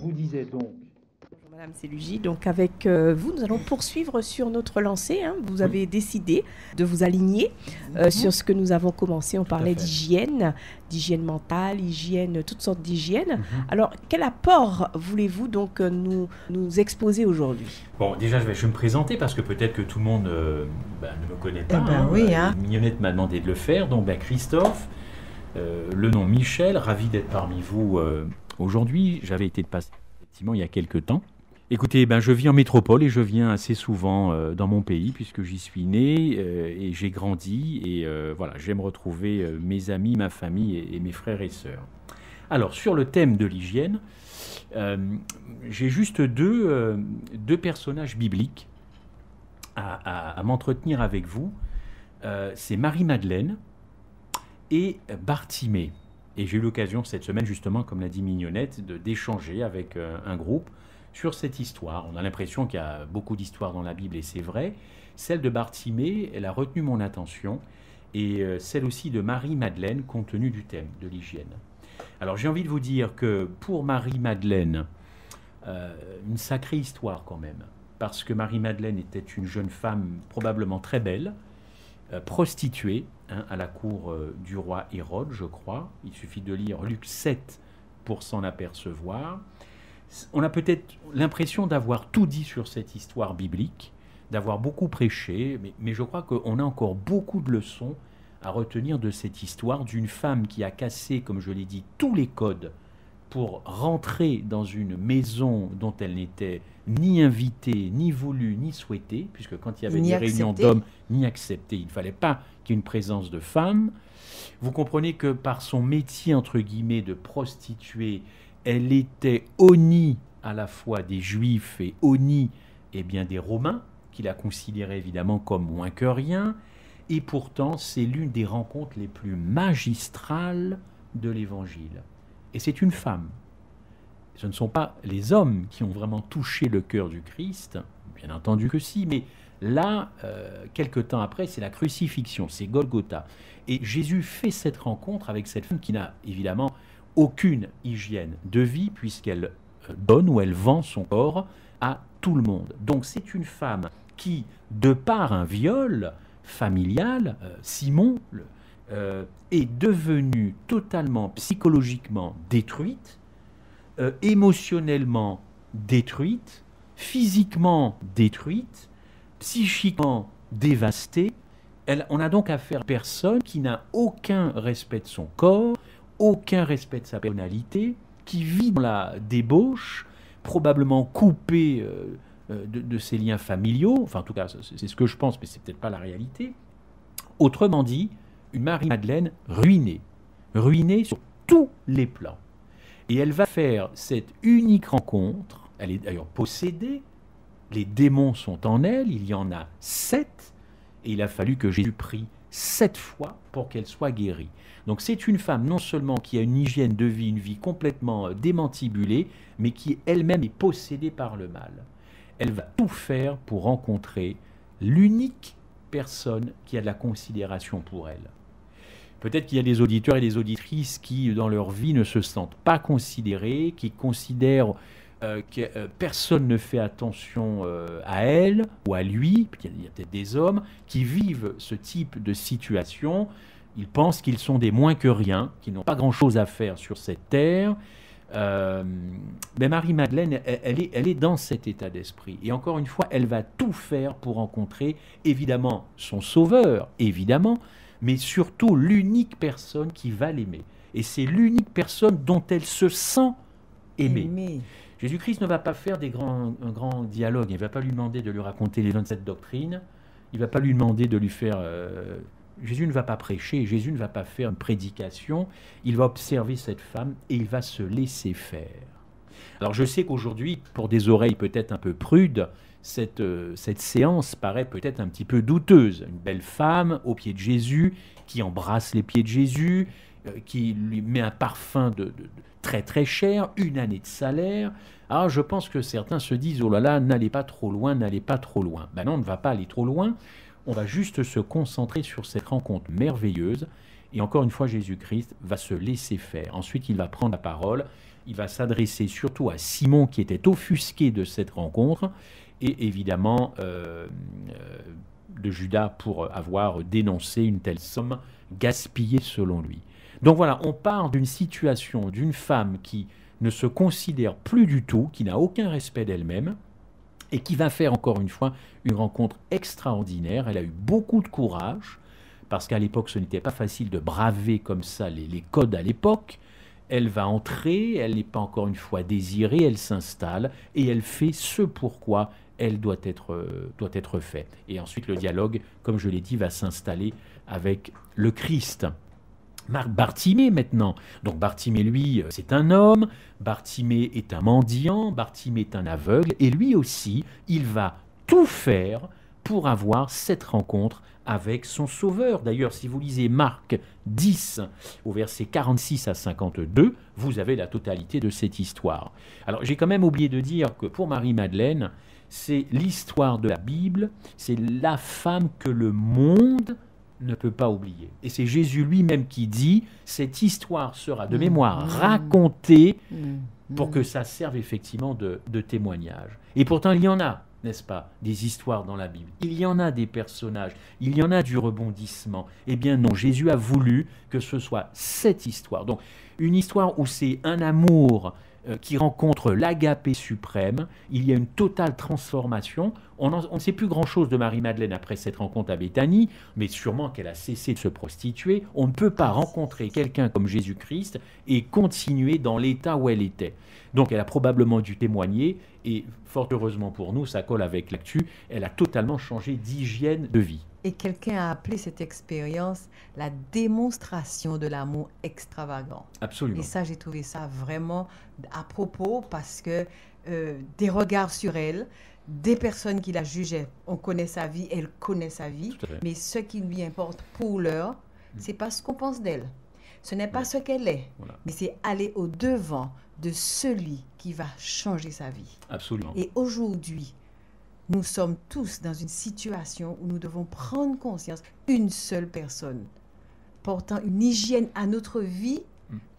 vous disais donc... Bonjour Madame Célugy, donc avec vous, nous allons poursuivre sur notre lancée. Vous avez décidé de vous aligner sur ce que nous avons commencé. On parlait d'hygiène mentale, hygiène, toutes sortes d'hygiène. Alors, quel apport voulez-vous donc nous exposer aujourd'hui? Bon, déjà, je vais me présenter parce que peut-être que tout le monde ne me connaît pas. Mignonnette m'a demandé de le faire. Donc, Christophe, le nom Michel, ravi d'être parmi vous aujourd'hui. J'avais été de passer effectivement il y a quelques temps. Écoutez, je vis en métropole et je viens assez souvent dans mon pays puisque j'y suis né et j'ai grandi. Et voilà, j'aime retrouver mes amis, ma famille et mes frères et sœurs. Alors, sur le thème de l'hygiène, j'ai juste deux personnages bibliques à m'entretenir avec vous. C'est Marie-Madeleine et Bartimée. Et j'ai eu l'occasion cette semaine, justement, comme l'a dit Mignonnette, d'échanger avec un groupe sur cette histoire. On a l'impression qu'il y a beaucoup d'histoires dans la Bible, et c'est vrai. Celle de Bartimée, elle a retenu mon attention, et celle aussi de Marie-Madeleine, compte tenu du thème de l'hygiène. Alors j'ai envie de vous dire que pour Marie-Madeleine, une sacrée histoire quand même, parce que Marie-Madeleine était une jeune femme probablement très belle, prostituée à la cour du roi Hérode, je crois. Il suffit de lire Luc 7 pour s'en apercevoir. On a peut-être l'impression d'avoir tout dit sur cette histoire biblique, d'avoir beaucoup prêché, mais je crois qu'on a encore beaucoup de leçons à retenir de cette histoire d'une femme qui a cassé, comme je l'ai dit, tous les codes pour rentrer dans une maison dont elle n'était ni invitée, ni voulue, ni souhaitée, puisque quand il y avait des réunions d'hommes, ni acceptée, il ne fallait pas qu'il y ait une présence de femmes. Vous comprenez que par son métier, entre guillemets, de prostituée, elle était honnie à la fois des Juifs et honnie des Romains, qui la considéraient évidemment comme moins que rien. Et pourtant, c'est l'une des rencontres les plus magistrales de l'Évangile. Et c'est une femme. Ce ne sont pas les hommes qui ont vraiment touché le cœur du Christ, bien entendu que si, mais là, quelque temps après, c'est la crucifixion, c'est Golgotha. Et Jésus fait cette rencontre avec cette femme qui n'a évidemment aucune hygiène de vie, puisqu'elle donne ou elle vend son corps à tout le monde. Donc c'est une femme qui, de par un viol familial, Simon, est devenue totalement psychologiquement détruite, émotionnellement détruite, physiquement détruite, psychiquement dévastée. On a donc affaire à personne qui n'a aucun respect de son corps, aucun respect de sa personnalité, qui vit dans la débauche, probablement coupée de ses liens familiaux. Enfin, en tout cas, c'est ce que je pense, mais c'est peut-être pas la réalité. Autrement dit, une Marie-Madeleine ruinée sur tous les plans. Et elle va faire cette unique rencontre. Elle est d'ailleurs possédée. Les démons sont en elle. Il y en a 7. Et il a fallu que Jésus prie 7 fois pour qu'elle soit guérie. Donc c'est une femme non seulement qui a une hygiène de vie, une vie complètement démantibulée, mais qui elle-même est possédée par le mal. Elle va tout faire pour rencontrer l'unique personne qui a de la considération pour elle. Peut-être qu'il y a des auditeurs et des auditrices qui, dans leur vie, ne se sentent pas considérés, qui considèrent que personne ne fait attention à elle ou à lui. Il y a peut-être des hommes qui vivent ce type de situation. Ils pensent qu'ils sont des moins que rien, qu'ils n'ont pas grand-chose à faire sur cette terre. Mais Marie-Madeleine, elle est dans cet état d'esprit. Et encore une fois, elle va tout faire pour rencontrer, évidemment, son sauveur, évidemment, mais surtout l'unique personne qui va l'aimer. Et c'est l'unique personne dont elle se sent aimée. Jésus-Christ ne va pas faire un grand dialogue. Il ne va pas lui demander de lui raconter les 27 doctrines. Il ne va pas lui demander de lui faire... Jésus ne va pas prêcher. Jésus ne va pas faire une prédication. Il va observer cette femme et il va se laisser faire. Alors je sais qu'aujourd'hui, pour des oreilles peut-être un peu prudes, cette séance paraît peut-être un petit peu douteuse. Une belle femme au pied de Jésus, qui embrasse les pieds de Jésus, qui lui met un parfum de très très cher, une année de salaire. Alors je pense que certains se disent « Oh là là, n'allez pas trop loin, n'allez pas trop loin ». Ben non, on ne va pas aller trop loin. On va juste se concentrer sur cette rencontre merveilleuse. Et encore une fois, Jésus-Christ va se laisser faire. Ensuite, il va prendre la parole. il va s'adresser surtout à Simon qui était offusqué de cette rencontre et évidemment de Judas pour avoir dénoncé une telle somme gaspillée selon lui. Donc voilà, on part d'une situation d'une femme qui ne se considère plus du tout, qui n'a aucun respect d'elle-même et qui va faire encore une fois une rencontre extraordinaire. Elle a eu beaucoup de courage parce qu'à l'époque ce n'était pas facile de braver comme ça les codes à l'époque. Elle va entrer, elle n'est pas encore une fois désirée, elle s'installe et elle fait ce pourquoi elle doit être faite. Et ensuite le dialogue, comme je l'ai dit, va s'installer avec le Christ. Bartimée maintenant. Donc Bartimée, lui, c'est un homme, Bartimée est un mendiant, Bartimée est un aveugle, et lui aussi, il va tout faire pour avoir cette rencontre avec son Sauveur. D'ailleurs, si vous lisez Marc 10, au verset 46 à 52, vous avez la totalité de cette histoire. Alors, j'ai quand même oublié de dire que pour Marie-Madeleine, c'est l'histoire de la Bible, c'est la femme que le monde ne peut pas oublier. Et c'est Jésus lui-même qui dit, cette histoire sera de mémoire racontée pour que ça serve effectivement de témoignage. Et pourtant, il y en a, n'est-ce pas, des histoires dans la Bible. Il y en a des personnages, il y en a du rebondissement. Eh bien non, Jésus a voulu que ce soit cette histoire. Donc, une histoire où c'est un amour qui rencontre l'agapé suprême, il y a une totale transformation. On ne sait plus grand-chose de Marie-Madeleine après cette rencontre à Béthanie, mais sûrement qu'elle a cessé de se prostituer. On ne peut pas rencontrer quelqu'un comme Jésus-Christ et continuer dans l'état où elle était. Donc elle a probablement dû témoigner, et fort heureusement pour nous, ça colle avec l'actu, elle a totalement changé d'hygiène de vie. Et quelqu'un a appelé cette expérience la démonstration de l'amour extravagant. Absolument. Et ça, j'ai trouvé ça vraiment à propos parce que des regards sur elle, des personnes qui la jugeaient, on connaît sa vie, elle connaît sa vie, mais ce qui lui importe pour l'heure, c'est pas ce qu'on pense d'elle. Ce n'est pas ce qu'elle est, mais c'est aller au-devant de celui qui va changer sa vie. Absolument. Et aujourd'hui, nous sommes tous dans une situation où nous devons prendre conscience qu'une seule personne portant une hygiène à notre vie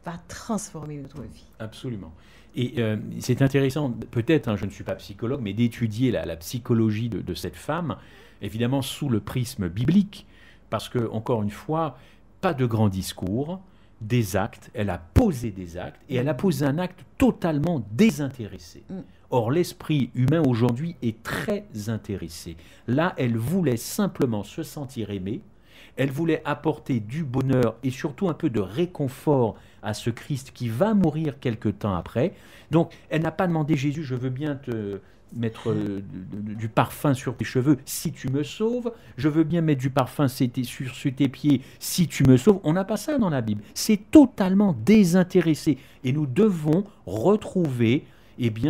va transformer notre vie. Absolument. Et c'est intéressant, peut-être, je ne suis pas psychologue, mais d'étudier la psychologie de cette femme, évidemment sous le prisme biblique, parce que, encore une fois, pas de grands discours, des actes, elle a posé des actes, et elle a posé un acte totalement désintéressé. Or, l'esprit humain aujourd'hui est très intéressé. Là, elle voulait simplement se sentir aimée, elle voulait apporter du bonheur et surtout un peu de réconfort à ce Christ qui va mourir quelque temps après. Donc, elle n'a pas demandé, Jésus, je veux bien te mettre du parfum sur tes cheveux si tu me sauves, je veux bien mettre du parfum sur tes pieds si tu me sauves. On n'a pas ça dans la Bible. C'est totalement désintéressé. Et nous devons retrouver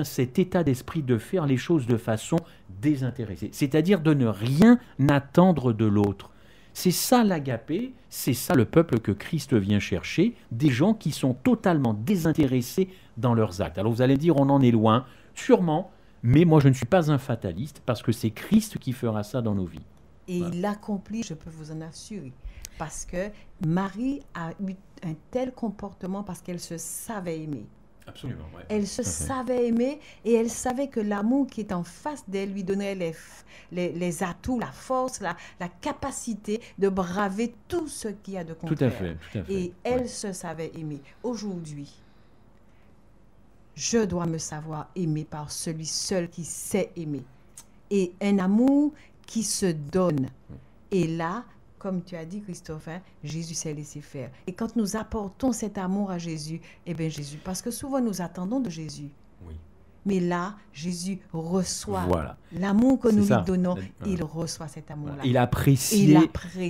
cet état d'esprit de faire les choses de façon désintéressée. C'est-à-dire de ne rien attendre de l'autre. C'est ça l'agapé, c'est ça le peuple que Christ vient chercher, des gens qui sont totalement désintéressés dans leurs actes. Alors vous allez dire, on en est loin, sûrement, mais moi je ne suis pas un fataliste parce que c'est Christ qui fera ça dans nos vies. Et il l'accomplit, je peux vous en assurer, parce que Marie a eu un tel comportement parce qu'elle se savait aimer. Absolument, ouais. Elle se savait aimer et elle savait que l'amour qui est en face d'elle lui donnait les atouts, la force, la capacité de braver tout ce qu'il y a de contraire. Tout à fait. Et elle se savait aimer. Aujourd'hui, je dois me savoir aimer par celui seul qui sait aimer. Et un amour qui se donne. Et là, comme tu as dit, Christophe, Jésus s'est laissé faire. Et quand nous apportons cet amour à Jésus, Jésus, parce que souvent nous attendons de Jésus. Oui. Mais là, Jésus reçoit l'amour que nous lui donnons. Il reçoit cet amour-là. Il apprécie,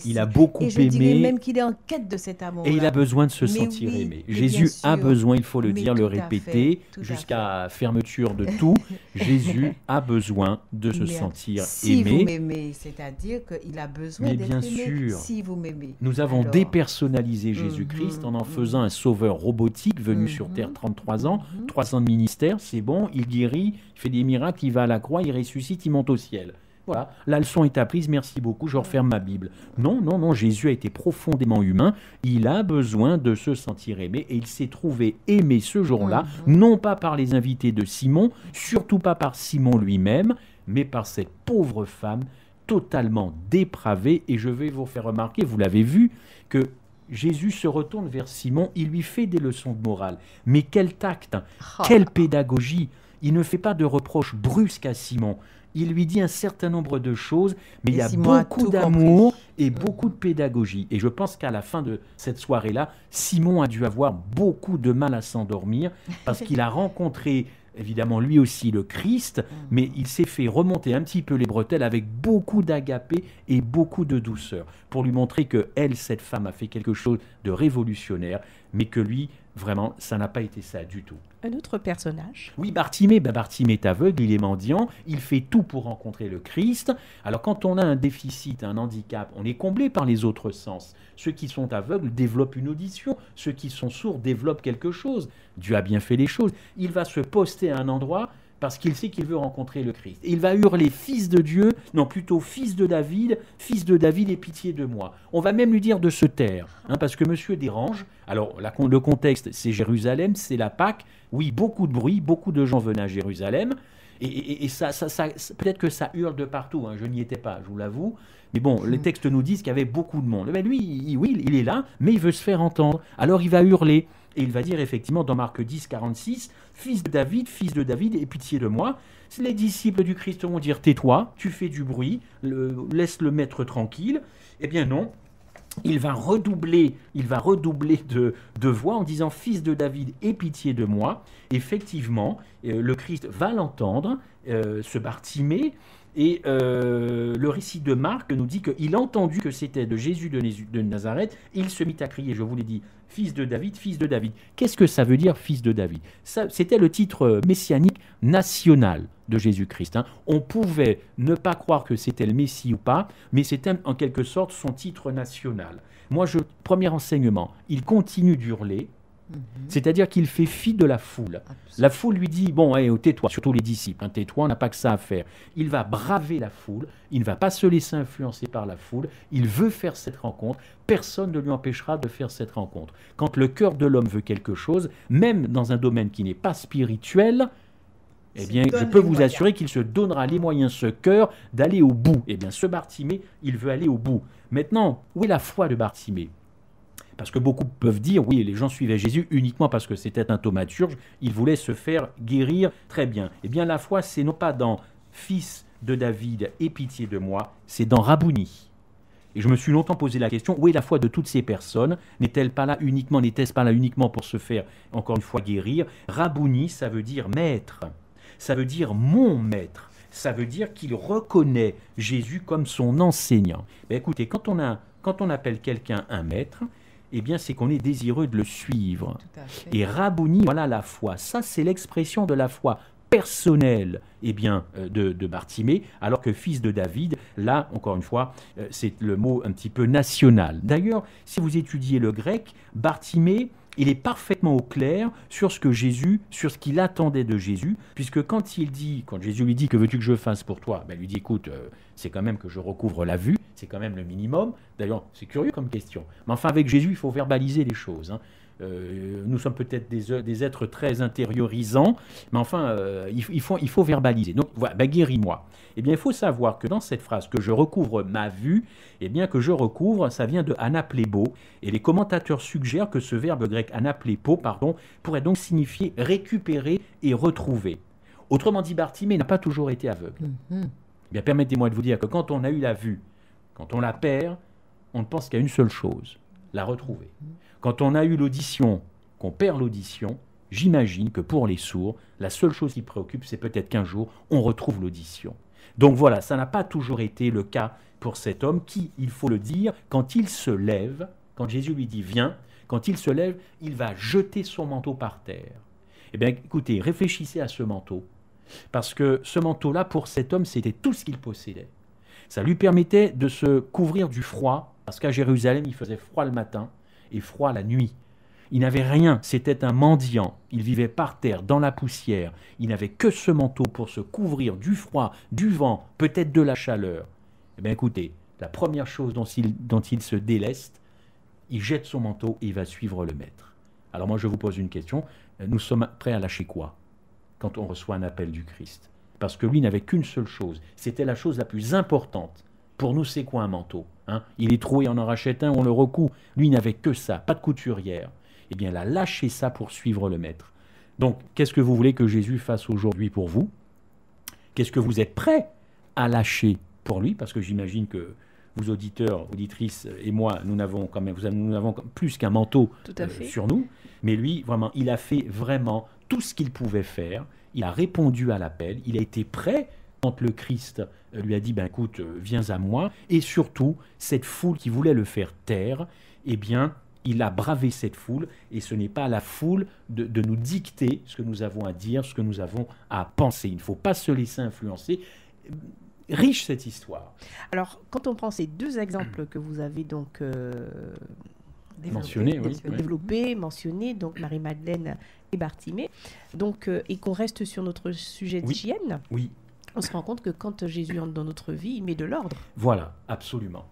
il a beaucoup aimé. Et je dirais même qu'il est en quête de cet amour-là. Et il a besoin de se sentir aimé. Jésus a besoin, il faut le dire, le répéter, jusqu'à fermeture de tout. Jésus a besoin de se sentir aimé. Si vous m'aimez, c'est-à-dire qu'il a besoin d'être aimé. Si vous m'aimez. Nous avons dépersonnalisé Jésus-Christ en faisant un sauveur robotique venu sur Terre 33 ans, 3 ans de ministère, c'est bon, il guérit, il fait des miracles, il va à la croix, il ressuscite, il monte au ciel. Voilà, la leçon est apprise, merci beaucoup, je referme ma Bible. Non, non, non, Jésus a été profondément humain, il a besoin de se sentir aimé et il s'est trouvé aimé ce jour-là, non pas par les invités de Simon, surtout pas par Simon lui-même, mais par cette pauvre femme totalement dépravée. Et je vais vous faire remarquer, vous l'avez vu, que Jésus se retourne vers Simon, il lui fait des leçons de morale. Mais quel tact, quelle pédagogie! Il ne fait pas de reproches brusques à Simon. Il lui dit un certain nombre de choses, mais il y a beaucoup d'amour et beaucoup de pédagogie. Et je pense qu'à la fin de cette soirée-là, Simon a dû avoir beaucoup de mal à s'endormir parce qu'il a rencontré, évidemment, lui aussi le Christ, mais il s'est fait remonter un petit peu les bretelles avec beaucoup d'agapé et beaucoup de douceur pour lui montrer que elle, cette femme, a fait quelque chose de révolutionnaire, mais que lui, vraiment, ça n'a pas été ça du tout. Un autre personnage. Oui, Bartimée. Bartimée est aveugle, il est mendiant, il fait tout pour rencontrer le Christ. Alors quand on a un déficit, un handicap, on est comblé par les autres sens. Ceux qui sont aveugles développent une audition, ceux qui sont sourds développent quelque chose. Dieu a bien fait les choses. Il va se poster à un endroit parce qu'il sait qu'il veut rencontrer le Christ. Et il va hurler « Fils de Dieu », non plutôt « Fils de David, aie pitié de moi ». On va même lui dire de se taire, parce que monsieur dérange. Alors le contexte, c'est Jérusalem, c'est la Pâque. Oui, beaucoup de bruit, beaucoup de gens venaient à Jérusalem. Et ça peut-être que ça hurle de partout, je n'y étais pas, je vous l'avoue. Mais bon, les textes nous disent qu'il y avait beaucoup de monde. Mais lui, il est là, mais il veut se faire entendre. Alors il va hurler. Et il va dire effectivement dans Marc 10, 46, « Fils de David, aie pitié de moi ». Les disciples du Christ vont dire « Tais-toi, tu fais du bruit, laisse le maître tranquille ». Eh bien non, il va redoubler de voix en disant « Fils de David, aie pitié de moi ». Effectivement, le Christ va l'entendre, ce Bartimée. Et le récit de Marc nous dit qu'il a entendu que c'était de Jésus de Nazareth, et il se mit à crier, je vous l'ai dit, « Fils de David, fils de David ». Qu'est-ce que ça veut dire, fils de David? C'était le titre messianique national de Jésus-Christ. On pouvait ne pas croire que c'était le Messie ou pas, mais c'était en quelque sorte son titre national. Premier enseignement, il continue d'hurler. C'est-à-dire qu'il fait fi de la foule. Absolument. La foule lui dit, bon, tais-toi, surtout les disciples, tais-toi, on n'a pas que ça à faire. Il va braver la foule, il ne va pas se laisser influencer par la foule, il veut faire cette rencontre, personne ne lui empêchera de faire cette rencontre. Quand le cœur de l'homme veut quelque chose, même dans un domaine qui n'est pas spirituel, eh bien, je peux vous assurer qu'il se donnera les moyens, ce cœur, d'aller au bout. Eh bien, ce Bartimée, il veut aller au bout. Maintenant, où est la foi de Bartimée? Parce que beaucoup peuvent dire, oui, les gens suivaient Jésus uniquement parce que c'était un thaumaturge, il voulait se faire guérir, très bien. Eh bien, la foi, c'est non pas dans « Fils de David, aie pitié de moi », c'est dans « Rabouni ». Et je me suis longtemps posé la question, où est la foi de toutes ces personnes? N'était-ce pas là uniquement pour se faire, encore une fois, guérir? Rabouni, ça veut dire maître, ça veut dire mon maître, ça veut dire qu'il reconnaît Jésus comme son enseignant. Ben, écoutez, quand on appelle quelqu'un un maître, eh bien, c'est qu'on est désireux de le suivre. Et Rabouni, voilà la foi. Ça, c'est l'expression de la foi personnelle de Bartimée, alors que fils de David, là, encore une fois, c'est le mot un petit peu national. D'ailleurs, si vous étudiez le grec, Bartimée, il est parfaitement au clair sur ce qu'il attendait de Jésus, puisque quand Jésus lui dit « Que veux-tu que je fasse pour toi ?» Il lui dit « Écoute, c'est quand même que je recouvre la vue, c'est quand même le minimum. » D'ailleurs, c'est curieux comme question. Mais enfin, avec Jésus, il faut verbaliser les choses. Nous sommes peut-être des êtres très intériorisants, mais enfin, il faut verbaliser. Donc, voilà, guéris-moi. Eh bien, il faut savoir que dans cette phrase, que je recouvre ma vue, eh bien, que je recouvre, ça vient de anaplébo. Et les commentateurs suggèrent que ce verbe grec anaplépo, pourrait donc signifier récupérer et retrouver. Autrement dit, Bartimée n'a pas toujours été aveugle. Eh bien, permettez-moi de vous dire que quand on a eu la vue, quand on la perd, on ne pense qu'à une seule chose, la retrouver. Quand on a eu l'audition, qu'on perd l'audition, j'imagine que pour les sourds, la seule chose qui préoccupe, c'est peut-être qu'un jour, on retrouve l'audition. Donc voilà, ça n'a pas toujours été le cas pour cet homme qui, il faut le dire, quand il se lève, quand Jésus lui dit « viens », quand il se lève, il va jeter son manteau par terre. Eh bien, écoutez, réfléchissez à ce manteau, parce que ce manteau-là, pour cet homme, c'était tout ce qu'il possédait. Ça lui permettait de se couvrir du froid, parce qu'à Jérusalem, il faisait froid le matin et froid la nuit. Il n'avait rien, c'était un mendiant. Il vivait par terre, dans la poussière. Il n'avait que ce manteau pour se couvrir du froid, du vent, peut-être de la chaleur. Eh bien écoutez, la première chose dont il se déleste, il jette son manteau et il va suivre le maître. Alors moi je vous pose une question, nous sommes prêts à lâcher quoi quand on reçoit un appel du Christ? Parce que lui n'avait qu'une seule chose, c'était la chose la plus importante. Pour nous, c'est quoi un manteau, hein? Il est troué, on en rachète un, on le recoue. Lui, il n'avait que ça, pas de couturière. Eh bien, il a lâché ça pour suivre le maître. Donc, qu'est-ce que vous voulez que Jésus fasse aujourd'hui pour vous? Qu'est-ce que vous êtes prêts à lâcher pour lui? Parce que j'imagine que vous, auditeurs, auditrices, et moi, nous n'avons plus qu'un manteau sur nous. Mais lui, vraiment, il a fait vraiment tout ce qu'il pouvait faire. Il a répondu à l'appel. Il a été prêt quand le Christ lui a dit, ben écoute, viens à moi. Et surtout, cette foule qui voulait le faire taire, eh bien, il a bravé cette foule. Et ce n'est pas à la foule de nous dicter ce que nous avons à dire, ce que nous avons à penser. Il ne faut pas se laisser influencer. Riche cette histoire. Alors, quand on prend ces deux exemples que vous avez donc mentionnés, donc Marie-Madeleine et Bartimée, donc, et qu'on reste sur notre sujet d'hygiène, on se rend compte que quand Jésus entre dans notre vie, il met de l'ordre. Voilà, absolument.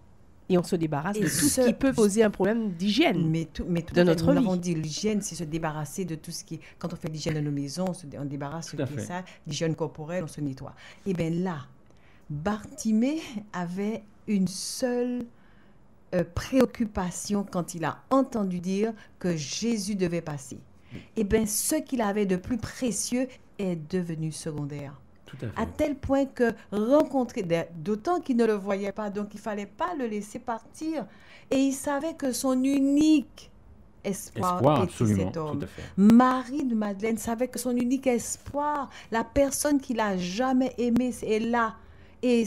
Et on se débarrasse de tout ce qui peut poser un problème d'hygiène de notre vie. Nous avons dit l'hygiène, c'est se débarrasser de tout ce qui est... Quand on fait l'hygiène de nos maisons, on débarrasse de ça. L'hygiène corporelle, on se nettoie. Et bien là, Bartimée avait une seule préoccupation quand il a entendu dire que Jésus devait passer. Et bien, ce qu'il avait de plus précieux est devenu secondaire. À tel point que rencontrer, d'autant qu'il ne le voyait pas, donc il ne fallait pas le laisser partir. Et il savait que son unique espoir était cet homme. Marie-Madeleine savait que son unique espoir, la personne qu'il a jamais aimée, est là. Et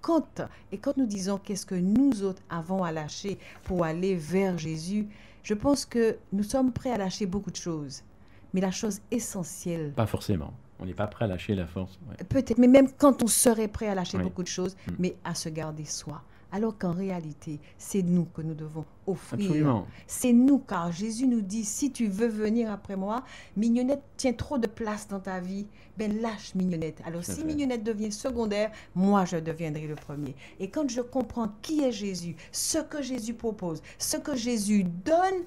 quand nous disons qu'est-ce que nous autres avons à lâcher pour aller vers Jésus, je pense que nous sommes prêts à lâcher beaucoup de choses. Mais la chose essentielle... Pas forcément. On n'est pas prêt à lâcher la force. Peut-être, mais même quand on serait prêt à lâcher beaucoup de choses, mais à se garder soi. Alors qu'en réalité, c'est nous que nous devons offrir. Absolument. C'est nous, car Jésus nous dit, si tu veux venir après moi, Mignonnette tient trop de place dans ta vie, ben lâche Mignonnette. Alors si Mignonnette devient secondaire, moi je deviendrai le premier. Et quand je comprends qui est Jésus, ce que Jésus propose, ce que Jésus donne,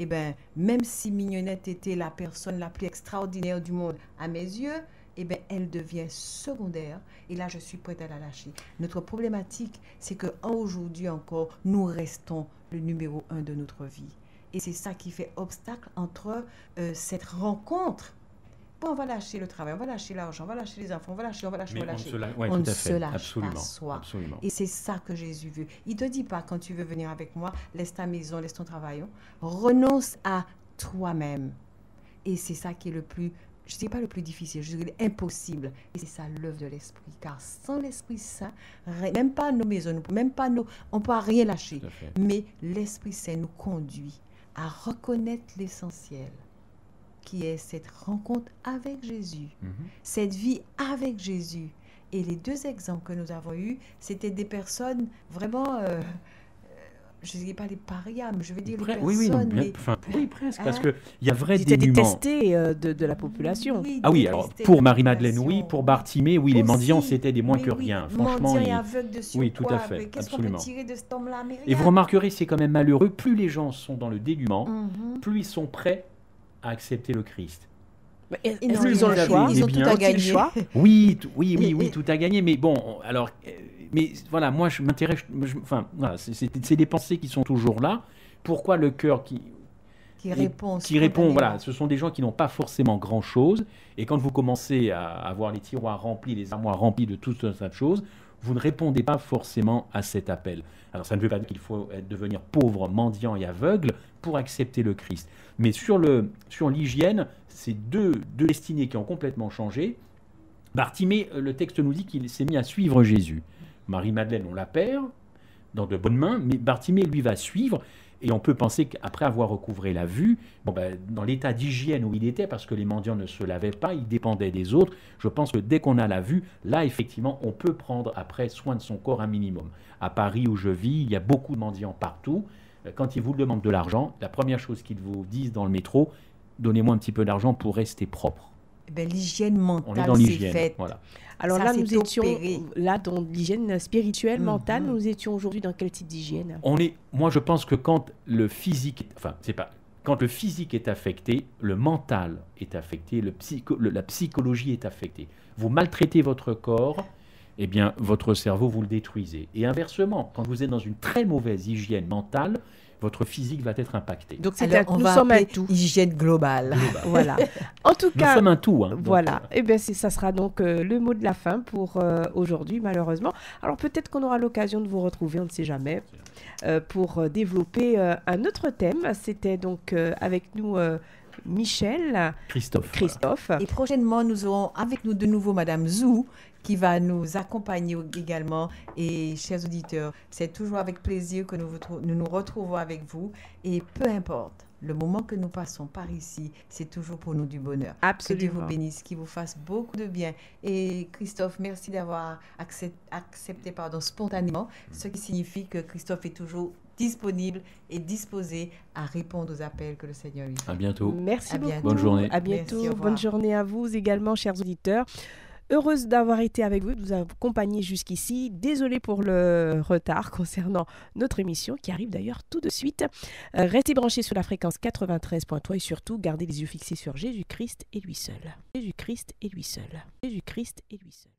eh bien, même si Mignonnette était la personne la plus extraordinaire du monde à mes yeux, eh bien, elle devient secondaire. Et là, je suis prête à la lâcher. Notre problématique, c'est qu'aujourd'hui encore, nous restons le numéro 1 de notre vie. Et c'est ça qui fait obstacle entre cette rencontre. Bon, on va lâcher le travail, on va lâcher l'argent, on va lâcher les enfants, on va lâcher. On ne se lâche pas soi. Absolument. Et c'est ça que Jésus veut. Il ne te dit pas, quand tu veux venir avec moi, laisse ta maison, laisse ton travail. Renonce à toi-même. Et c'est ça qui est le plus, je ne dis pas le plus difficile, je dirais impossible. Et c'est ça l'œuvre de l'Esprit. Car sans l'Esprit Saint, même pas nos maisons, même pas on ne peut rien lâcher. Mais l'Esprit Saint nous conduit à reconnaître l'essentiel, qui est cette rencontre avec Jésus, cette vie avec Jésus. Et les deux exemples que nous avons eus, c'était des personnes vraiment, je ne dis pas les parias, mais je veux dire les personnes... Oui, presque, parce qu'il y a vrai dénuement. C'était détesté de la population. Alors, pour Marie-Madeleine, oui, pour Bartimée, oui, les mendiants, c'était des moins que rien. Franchement, oui, tout à fait, absolument. Qu'est-ce qu'on peut tirer de cet homme-là? Et vous remarquerez, c'est quand même malheureux, plus les gens sont dans le dénuement, plus ils sont prêts à accepter le Christ. Ils ont le choix. Ils ont tout à gagner. Oui, tout à gagner. Mais bon, alors, mais voilà, moi je m'intéresse. Voilà, c'est des pensées qui sont toujours là. Pourquoi le cœur qui répond, voilà, ce sont des gens qui n'ont pas forcément grand-chose. Et quand vous commencez à avoir les tiroirs remplis, les armoires remplies de toutes sortes de choses, vous ne répondez pas forcément à cet appel. Alors ça ne veut pas dire qu'il faut devenir pauvre, mendiant et aveugle pour accepter le Christ. Mais sur l'hygiène, c'est deux destinées qui ont complètement changé. Bartimée, le texte nous dit qu'il s'est mis à suivre Jésus. Marie-Madeleine, on la perd dans de bonnes mains, mais Bartimée, lui, va suivre. Et on peut penser qu'après avoir recouvré la vue, dans l'état d'hygiène où il était, parce que les mendiants ne se lavaient pas, ils dépendaient des autres, je pense que dès qu'on a la vue, là, effectivement, on peut prendre après soin de son corps un minimum. À Paris, où je vis, il y a beaucoup de mendiants partout. quand ils vous demandent de l'argent, la première chose qu'ils vous disent dans le métro, donnez-moi un petit peu d'argent pour rester propre. L'hygiène mentale, c'est faite. Voilà. Alors ça, là, nous étions là dans l'hygiène spirituelle, mentale. Nous étions aujourd'hui dans quel type d'hygiène? Moi, je pense que quand le physique, quand le physique est affecté, le mental est affecté, la psychologie est affectée. Vous maltraitez votre corps, eh bien, votre cerveau, vous le détruisez. Et inversement, quand vous êtes dans une très mauvaise hygiène mentale, votre physique va être impacté. Donc, nous sommes un tout. Hygiène globale. Voilà. En tout cas, nous sommes un tout. Voilà. Et bien, ça sera donc le mot de la fin pour aujourd'hui, malheureusement. Alors, peut-être qu'on aura l'occasion de vous retrouver, on ne sait jamais, pour développer un autre thème. C'était donc avec nous Michel. Christophe. Voilà. Et prochainement, nous aurons avec nous de nouveau Madame Zou, qui va nous accompagner également. Et chers auditeurs, c'est toujours avec plaisir que nous retrouvons avec vous. Et peu importe le moment que nous passons par ici, c'est toujours pour nous du bonheur. Absolument. Que Dieu vous bénisse, qu'il vous fasse beaucoup de bien. Et Christophe, merci d'avoir accepté spontanément, ce qui signifie que Christophe est toujours disponible et disposé à répondre aux appels que le Seigneur lui fait. À bientôt. Merci beaucoup. Bonne journée. À bientôt. Merci, bonne journée à vous également, chers auditeurs. Heureuse d'avoir été avec vous, de vous accompagner jusqu'ici. Désolée pour le retard concernant notre émission qui arrive d'ailleurs tout de suite. Restez branchés sur la fréquence 93.3 et surtout, gardez les yeux fixés sur Jésus-Christ et lui seul. Jésus-Christ et lui seul. Jésus-Christ et lui seul.